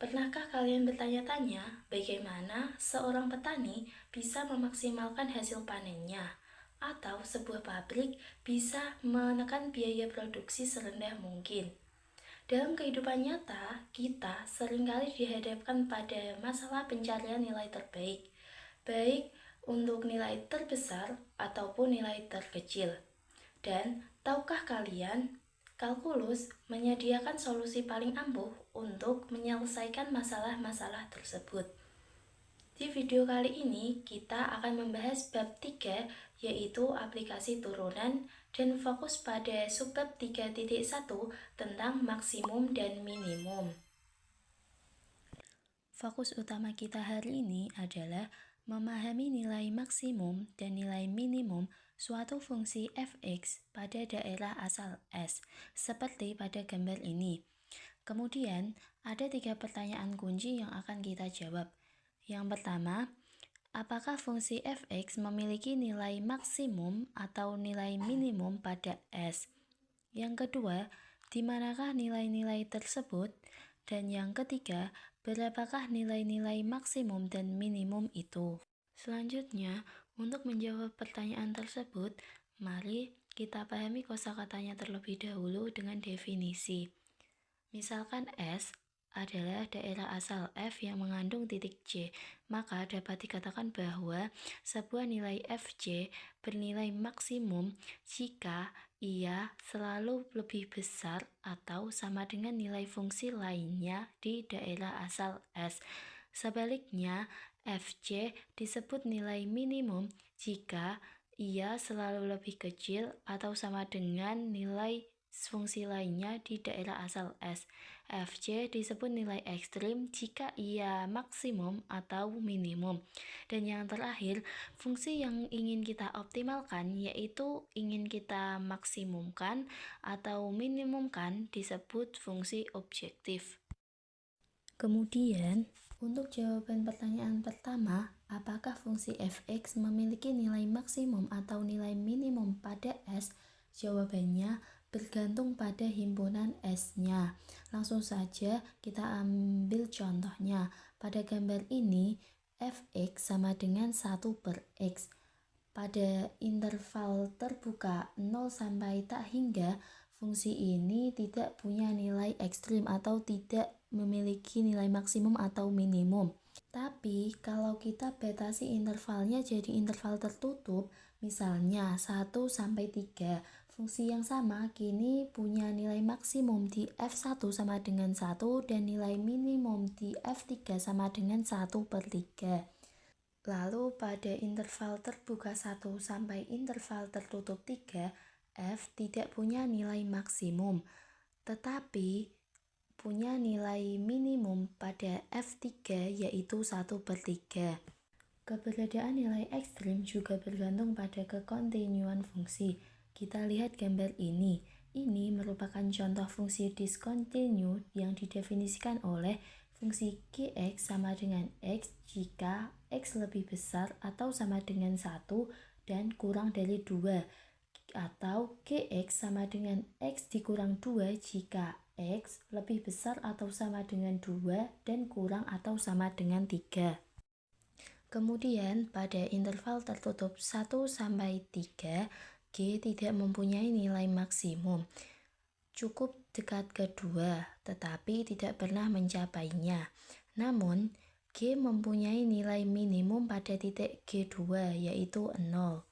Pernahkah kalian bertanya-tanya bagaimana seorang petani bisa memaksimalkan hasil panennya? Atau sebuah pabrik bisa menekan biaya produksi serendah mungkin? Dalam kehidupan nyata, kita seringkali dihadapkan pada masalah pencarian nilai terbaik, baik untuk nilai terbesar ataupun nilai terkecil. Dan tahukah kalian, kalkulus menyediakan solusi paling ampuh untuk menyelesaikan masalah-masalah tersebut. Di video kali ini, kita akan membahas bab 3, yaitu aplikasi turunan, dan fokus pada subbab 3.1 tentang maksimum dan minimum. Fokus utama kita hari ini adalah memahami nilai maksimum dan nilai minimum suatu fungsi f(x) pada daerah asal S, seperti pada gambar ini. Kemudian, ada 3 pertanyaan kunci yang akan kita jawab. Yang pertama, apakah fungsi f(x) memiliki nilai maksimum atau nilai minimum pada S? Yang kedua, di manakah nilai-nilai tersebut? Dan yang ketiga, berapakah nilai-nilai maksimum dan minimum itu? Selanjutnya, untuk menjawab pertanyaan tersebut, mari kita pahami kosakatanya terlebih dahulu dengan definisi. Misalkan S adalah daerah asal F yang mengandung titik J, maka dapat dikatakan bahwa sebuah nilai Fj bernilai maksimum jika ia selalu lebih besar atau sama dengan nilai fungsi lainnya di daerah asal S. Sebaliknya, Fj disebut nilai minimum jika ia selalu lebih kecil atau sama dengan nilai fungsi lainnya di daerah asal S. Fj disebut nilai ekstrim jika ia maksimum atau minimum. Dan yang terakhir, fungsi yang ingin kita optimalkan yaitu ingin kita maksimumkan atau minimumkan disebut fungsi objektif. Kemudian, untuk jawaban pertanyaan pertama, apakah fungsi f(x) memiliki nilai maksimum atau nilai minimum pada S? Jawabannya bergantung pada himpunan S-nya. Langsung saja kita ambil contohnya. Pada gambar ini, f(x) sama dengan 1/x. Pada interval terbuka 0 sampai tak hingga, fungsi ini tidak punya nilai ekstrim atau tidak memiliki nilai maksimum atau minimum. Tapi kalau kita batasi intervalnya jadi interval tertutup, misalnya 1 sampai 3, fungsi yang sama kini punya nilai maksimum di f1 sama dengan 1 dan nilai minimum di f3 sama dengan 1/3. Lalu pada interval terbuka 1 sampai interval tertutup 3, f tidak punya nilai maksimum, tetapi punya nilai minimum pada f3 yaitu 1/3. Keberadaan nilai ekstrim juga bergantung pada kekontinuan fungsi. Kita lihat gambar ini. Ini merupakan contoh fungsi diskontinu yang didefinisikan oleh fungsi gx sama dengan x jika x lebih besar atau sama dengan 1 dan kurang dari 2, atau gx sama dengan x dikurang 2 jika x lebih besar atau sama dengan 2 dan kurang atau sama dengan 3. Kemudian pada interval tertutup 1 sampai 3, G tidak mempunyai nilai maksimum. Cukup dekat ke 2, tetapi tidak pernah mencapainya. Namun, G mempunyai nilai minimum pada titik G2 yaitu 0.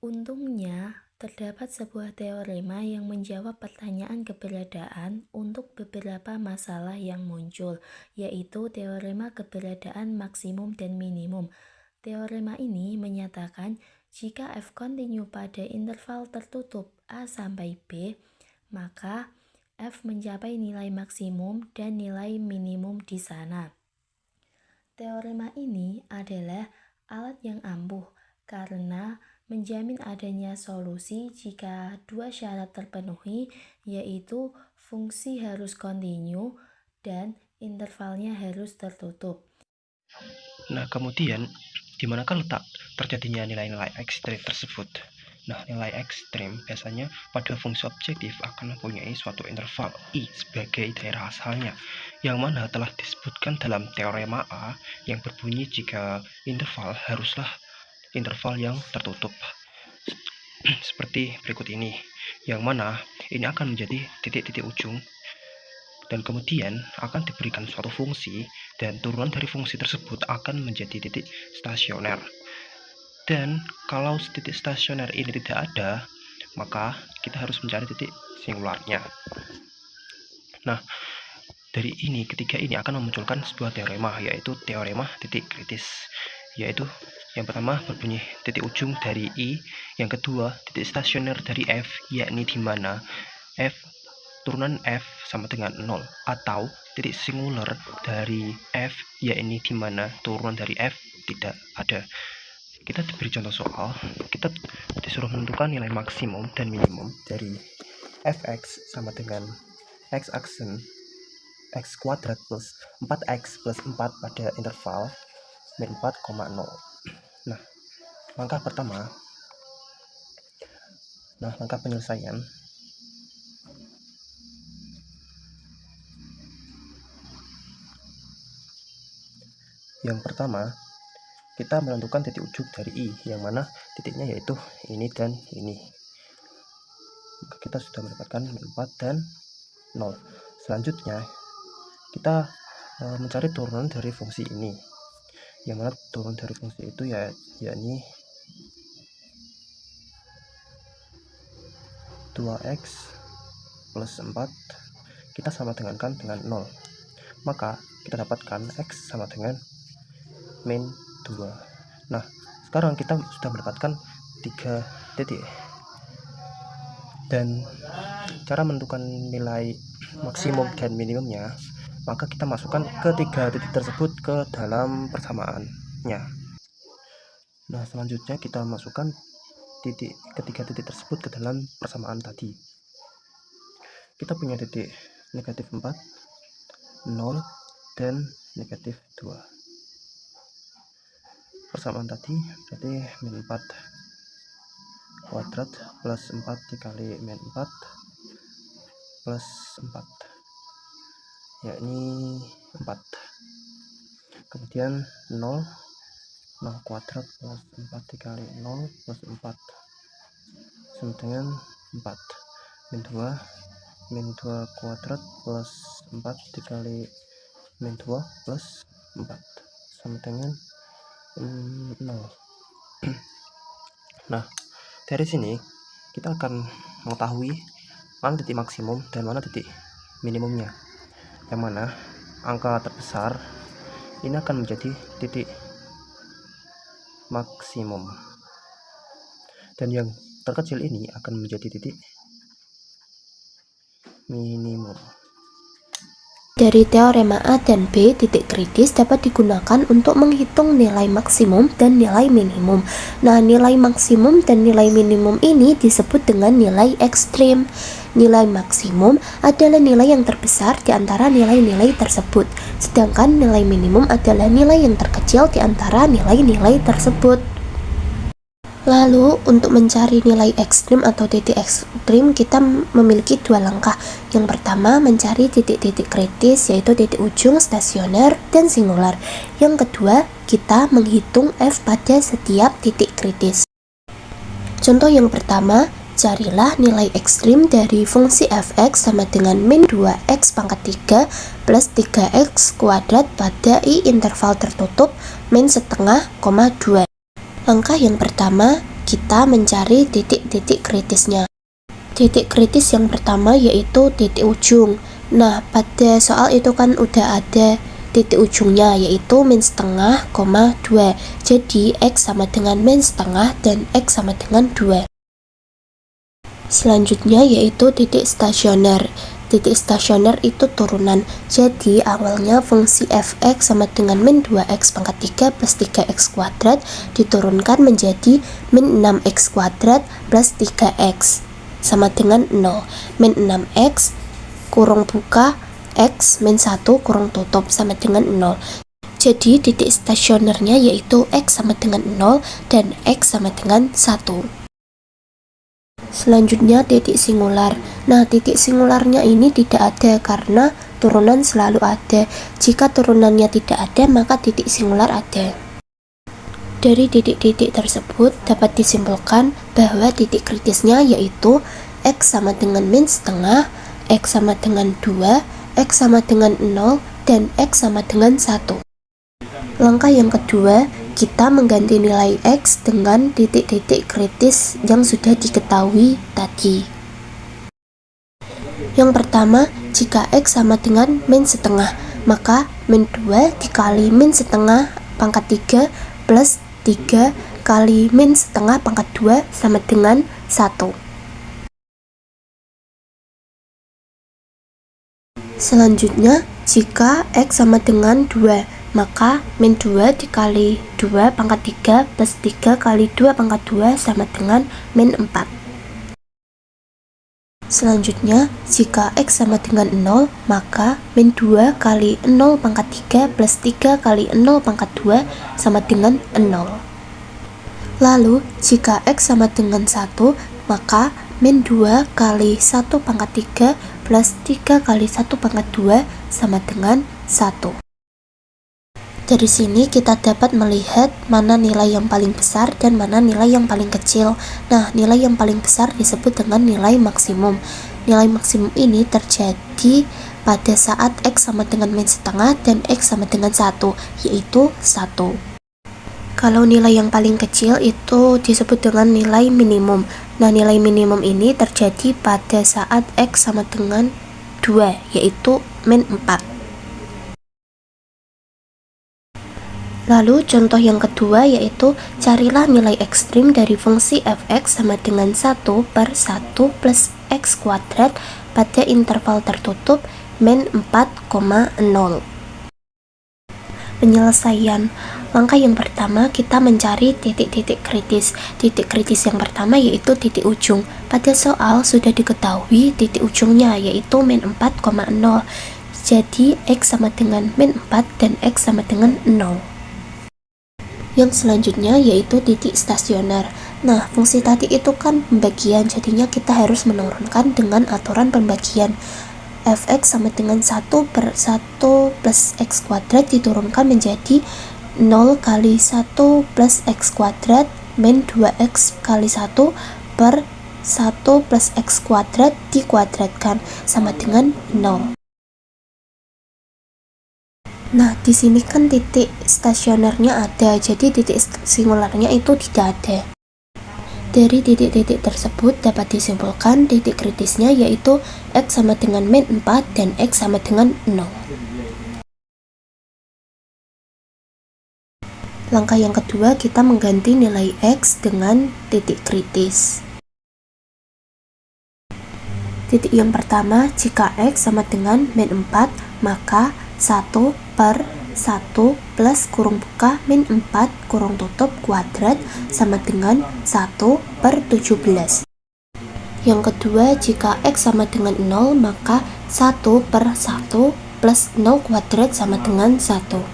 Untungnya, terdapat sebuah teorema yang menjawab pertanyaan keberadaan untuk beberapa masalah yang muncul, yaitu teorema keberadaan maksimum dan minimum. Teorema ini menyatakan jika f kontinu pada interval tertutup A sampai B, maka f mencapai nilai maksimum dan nilai minimum di sana. Teorema ini adalah alat yang ampuh karena menjamin adanya solusi jika 2 syarat terpenuhi, yaitu fungsi harus kontinu dan intervalnya harus tertutup. Nah, kemudian di manakah letak terjadinya nilai-nilai ekstrim tersebut? Nah, nilai ekstrim biasanya pada fungsi objektif akan mempunyai suatu interval I sebagai daerah asalnya, yang mana telah disebutkan dalam teorema A yang berbunyi jika interval haruslah interval yang tertutup. Seperti berikut ini, yang mana ini akan menjadi titik-titik ujung, dan kemudian akan diberikan suatu fungsi, dan turunan dari fungsi tersebut akan menjadi titik stasioner. Dan kalau titik stasioner ini tidak ada, maka kita harus mencari titik singularnya. Nah, dari ini, ketiga ini akan memunculkan sebuah teorema, yaitu teorema titik kritis. Yaitu yang pertama berbunyi titik ujung dari I, yang kedua titik stasioner dari F, yakni di mana F turunan F sama dengan 0, atau titik singular dari F, yakni di mana turunan dari F tidak ada. Kita diberi contoh soal, kita disuruh menentukan nilai maksimum dan minimum dari fx sama dengan x aksen x kuadrat plus 4x plus 4 pada interval min 4,0. Nah, langkah penyelesaian. Yang pertama, kita menentukan titik ujung dari I, yang mana titiknya yaitu ini dan ini. Maka kita sudah mendapatkan min 4 dan 0. Selanjutnya, kita mencari turunan dari fungsi ini, yang mana turunan dari fungsi itu yakni 2x plus 4 kita sama dengan 0. Maka kita dapatkan x sama dengan min 2. Nah, sekarang kita sudah mendapatkan 3 titik, dan cara menentukan nilai maksimum dan minimumnya, maka kita masukkan ketiga titik tersebut ke dalam persamaannya. Nah, selanjutnya kita masukkan ketiga titik tersebut ke dalam persamaan tadi. Kita punya titik negatif 4, 0, dan negatif 2. Persamaan tadi berarti min 4 kuadrat plus 4 dikali min 4 plus 4, yakni 4. Kemudian 0 kuadrat plus 4 dikali 0 plus 4 sama dengan 4. Min 2 kuadrat plus 4 dikali min 2 plus 4 sama dengan 0. Nah, dari sini kita akan mengetahui mana titik maksimum dan mana titik minimumnya, yang mana angka terbesar ini akan menjadi titik maksimum, dan yang terkecil ini akan menjadi titik minimum. Dari teorema A dan B, titik kritis dapat digunakan untuk menghitung nilai maksimum dan nilai minimum. Nah, nilai maksimum dan nilai minimum ini disebut dengan nilai ekstrim. Nilai maksimum adalah nilai yang terbesar di antara nilai-nilai tersebut, sedangkan nilai minimum adalah nilai yang terkecil di antara nilai-nilai tersebut. Lalu, untuk mencari nilai ekstrim atau titik ekstrim, kita memiliki dua langkah. Yang pertama, mencari titik-titik kritis, yaitu titik ujung, stasioner, dan singular. Yang kedua, kita menghitung F pada setiap titik kritis. Contoh yang pertama, carilah nilai ekstrim dari fungsi fx sama dengan min 2x pangkat 3 plus 3x kuadrat pada I interval tertutup min setengah, 2. Langkah yang pertama, kita mencari titik-titik kritisnya. Titik kritis yang pertama yaitu titik ujung. Nah, pada soal itu kan udah ada titik ujungnya, yaitu min setengah, 2. Jadi, X sama dengan min setengah dan X sama dengan 2. Selanjutnya yaitu titik stasioner. Titik stasioner itu turunan, jadi awalnya fungsi fx sama dengan min 2x pangkat 3 plus 3x kuadrat diturunkan menjadi min 6x kuadrat plus 3x sama dengan 0. Min 6x kurung buka x min 1 kurung tutup sama dengan 0. Jadi titik stasionernya yaitu x sama dengan 0 dan x sama dengan 1. Selanjutnya titik singular. Nah, titik singularnya ini tidak ada karena turunan selalu ada. Jika turunannya tidak ada, maka titik singular ada. Dari titik-titik tersebut dapat disimpulkan bahwa titik kritisnya yaitu X sama dengan min setengah, X sama dengan 2, X sama dengan 0, dan X sama dengan 1. Langkah yang kedua, kita mengganti nilai X dengan titik-titik kritis yang sudah diketahui tadi. Yang pertama, jika X sama dengan min setengah, maka min 2 dikali min setengah pangkat 3 plus 3 kali min setengah pangkat 2 sama dengan 1. Selanjutnya, jika X sama dengan 2, maka min 2 dikali 2 pangkat 3 plus 3 kali 2 pangkat 2 sama dengan min 4. Selanjutnya, jika X sama dengan 0, maka min 2 kali 0 pangkat 3 plus 3 kali 0 pangkat 2 sama dengan 0. Lalu, jika X sama dengan 1, maka min 2 kali 1 pangkat 3 plus 3 kali 1 pangkat 2 sama dengan 1. Dari sini kita dapat melihat mana nilai yang paling besar dan mana nilai yang paling kecil. Nah, nilai yang paling besar disebut dengan nilai maksimum. Nilai maksimum ini terjadi pada saat X sama dengan min setengah dan X sama dengan 1, yaitu 1. Kalau nilai yang paling kecil itu disebut dengan nilai minimum. Nah, nilai minimum ini terjadi pada saat X sama dengan 2, yaitu min 4. Lalu contoh yang kedua yaitu carilah nilai ekstrim dari fungsi f(x) sama dengan 1 per 1 plus x kuadrat pada interval tertutup min 4,0. Penyelesaian. Langkah yang pertama, kita mencari titik-titik kritis. Titik kritis yang pertama yaitu titik ujung. Pada soal sudah diketahui titik ujungnya yaitu min 4,0. Jadi x sama dengan min 4 dan x sama dengan 0. Yang selanjutnya yaitu titik stasioner. Nah, fungsi tadi itu kan pembagian, jadinya kita harus menurunkan dengan aturan pembagian. Fx sama dengan 1 per 1 plus x kuadrat diturunkan menjadi 0 kali 1 plus x kuadrat min 2x kali 1 per 1 plus x kuadrat dikuadratkan sama dengan 0. Nah, di sini kan titik stasionernya ada, jadi titik singularnya itu tidak ada. Dari titik-titik tersebut dapat disimpulkan titik kritisnya yaitu X sama dengan min 4 dan X sama dengan 0. Langkah yang kedua, kita mengganti nilai X dengan titik kritis. Titik yang pertama, jika X sama dengan min 4, maka 1 per 1 plus kurung buka min 4 kurung tutup kuadrat sama dengan 1 per 17. Yang kedua, jika X sama dengan 0, maka 1 per 1 plus 0 kuadrat sama dengan 1.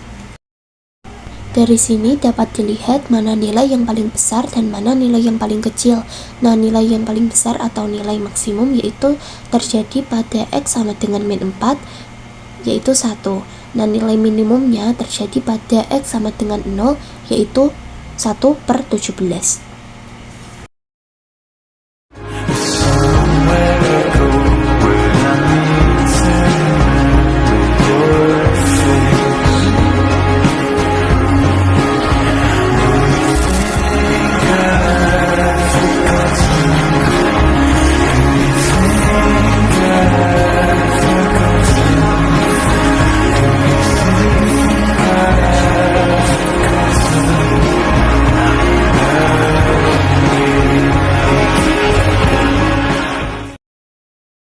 Dari sini dapat dilihat mana nilai yang paling besar dan mana nilai yang paling kecil. Nah, nilai yang paling besar atau nilai maksimum yaitu terjadi pada X sama dengan min 4, yaitu 1. Nah, nilai minimumnya terjadi pada X sama dengan 0, yaitu 1 per 17.